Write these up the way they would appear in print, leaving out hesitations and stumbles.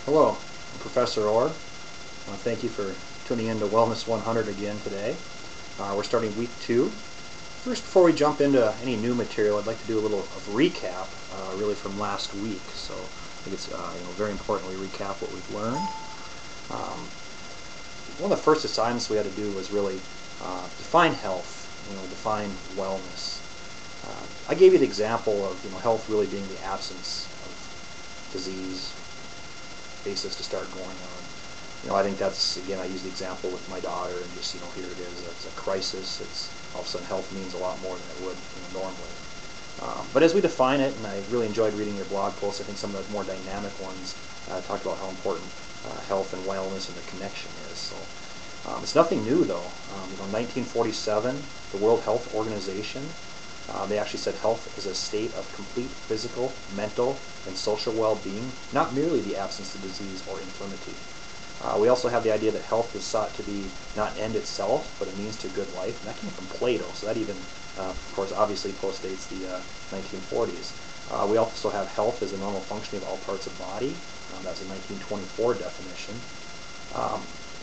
Hello, I'm Professor Orr. I want to thank you for tuning in to Wellness 100 again today. We're starting week 2. First, before we jump into any new material, I'd like to do a little of recap, really from last week. So I think it's very important we recap what we've learned. One of the first assignments we had to do was really define health, define wellness. I gave you the example of health really being the absence of disease, basis to start going on. I think that's, again, I use the example with my daughter, and just here it is. It's a crisis. It's all of a sudden health means a lot more than it would normally. But as we define it, and I really enjoyed reading your blog posts, I think some of the more dynamic ones talked about how important health and wellness and the connection is. So it's nothing new though. In 1947, the World Health Organization, they actually said health is a state of complete physical, mental, and social well-being, not merely the absence of disease or infirmity. We also have the idea that health is sought to be not end itself, but a means to a good life, and that came from Plato, so that even, of course, obviously postdates the 1940s. We also have health as a normal functioning of all parts of body. That's a 1924 definition.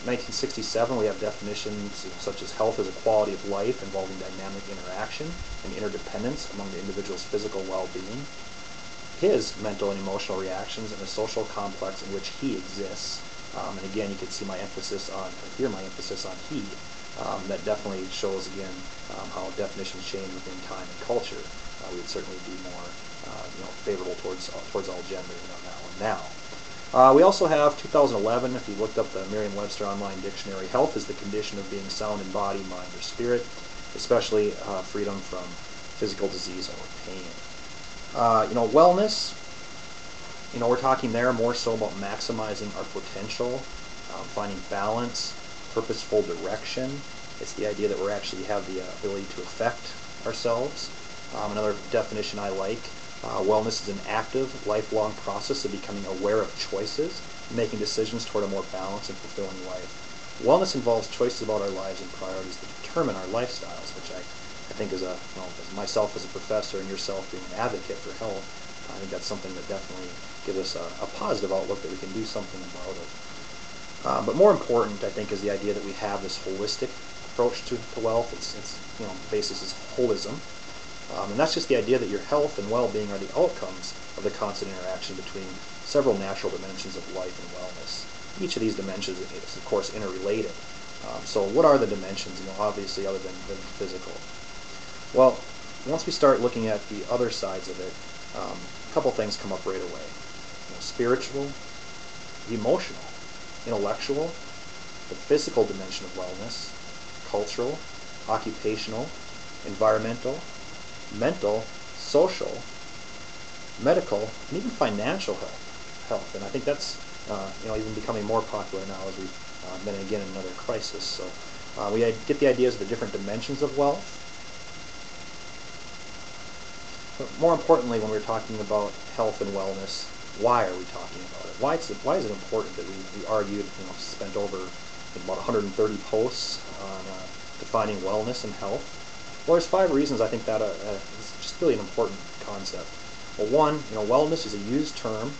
1967, we have definitions such as health as a quality of life involving dynamic interaction and interdependence among the individual's physical well-being, his mental and emotional reactions, and the social complex in which he exists. And again, you can see my emphasis on, or hear my emphasis on he. That definitely shows, again, how definitions change within time and culture. We would certainly be more favorable towards all gender on that one now. We also have 2011, if you looked up the Merriam-Webster Online Dictionary, health is the condition of being sound in body, mind, or spirit, especially freedom from physical disease or pain. Wellness, we're talking there more so about maximizing our potential, finding balance, purposeful direction. It's the idea that we actually have the ability to affect ourselves. Another definition I like, wellness is an active, lifelong process of becoming aware of choices and making decisions toward a more balanced and fulfilling life. Wellness involves choices about our lives and priorities that determine our lifestyles, which I think is as myself as a professor and yourself being an advocate for health, I think that's something that definitely gives us a positive outlook that we can do something about it. But more important, I think, is the idea that we have this holistic approach to wealth. It's the basis is holism. And that's just the idea that your health and well-being are the outcomes of the constant interaction between several natural dimensions of life and wellness. Each of these dimensions is, of course, interrelated. So what are the dimensions, obviously, other than physical? Well, once we start looking at the other sides of it, a couple things come up right away. Spiritual, emotional, intellectual, the physical dimension of wellness, cultural, occupational, environmental, mental, social, medical, and even financial health. And I think that's even becoming more popular now as we've been again in another crisis. So we get the ideas of the different dimensions of wealth. But more importantly, when we're talking about health and wellness, why are we talking about it? Why is it important that we argued, spent over about 130 posts on defining wellness and health? Well, there's 5 reasons I think that is just really an important concept. Well, one, wellness is a used term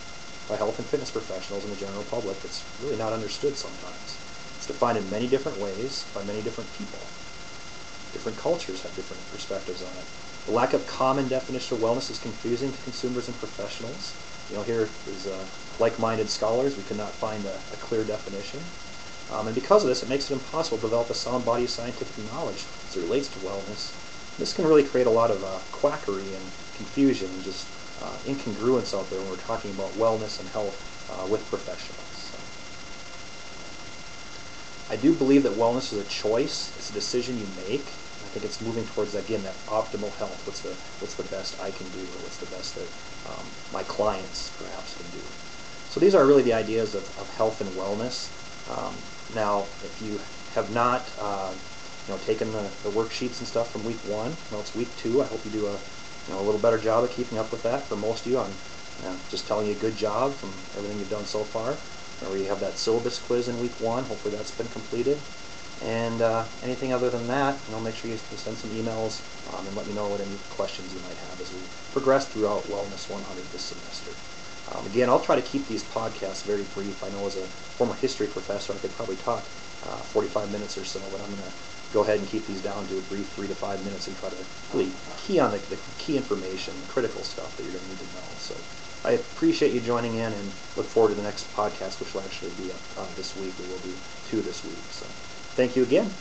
by health and fitness professionals and the general public that's really not understood sometimes. It's defined in many different ways by many different people. Different cultures have different perspectives on it. The lack of common definition of wellness is confusing to consumers and professionals. Here is like-minded scholars, we could not find a clear definition. And because of this, it makes it impossible to develop a sound body of scientific knowledge as it relates to wellness. This can really create a lot of quackery and confusion and just incongruence out there when we're talking about wellness and health with professionals. So I do believe that wellness is a choice. It's a decision you make. I think it's moving towards, again, that optimal health. What's the best I can do, or what's the best that my clients perhaps can do. So these are really the ideas of health and wellness. Now, if you have not taken the worksheets and stuff from week 1, well, it's week 2. I hope you do a little better job of keeping up with that. For most of you, I'm just telling you a good job from everything you've done so far. Or you have that syllabus quiz in week 1. Hopefully that's been completed. And anything other than that, make sure you send some emails and let me know what any questions you might have as we progress throughout Wellness 100 this semester. Again, I'll try to keep these podcasts very brief. I know as a former history professor, I could probably talk 45 minutes or so, but I'm going to go ahead and keep these down to a brief 3 to 5 minutes and try to really key on the key information, the critical stuff that you're going to need to know. So I appreciate you joining in and look forward to the next podcast, which will actually be up this week. There will be 2 this week. So thank you again.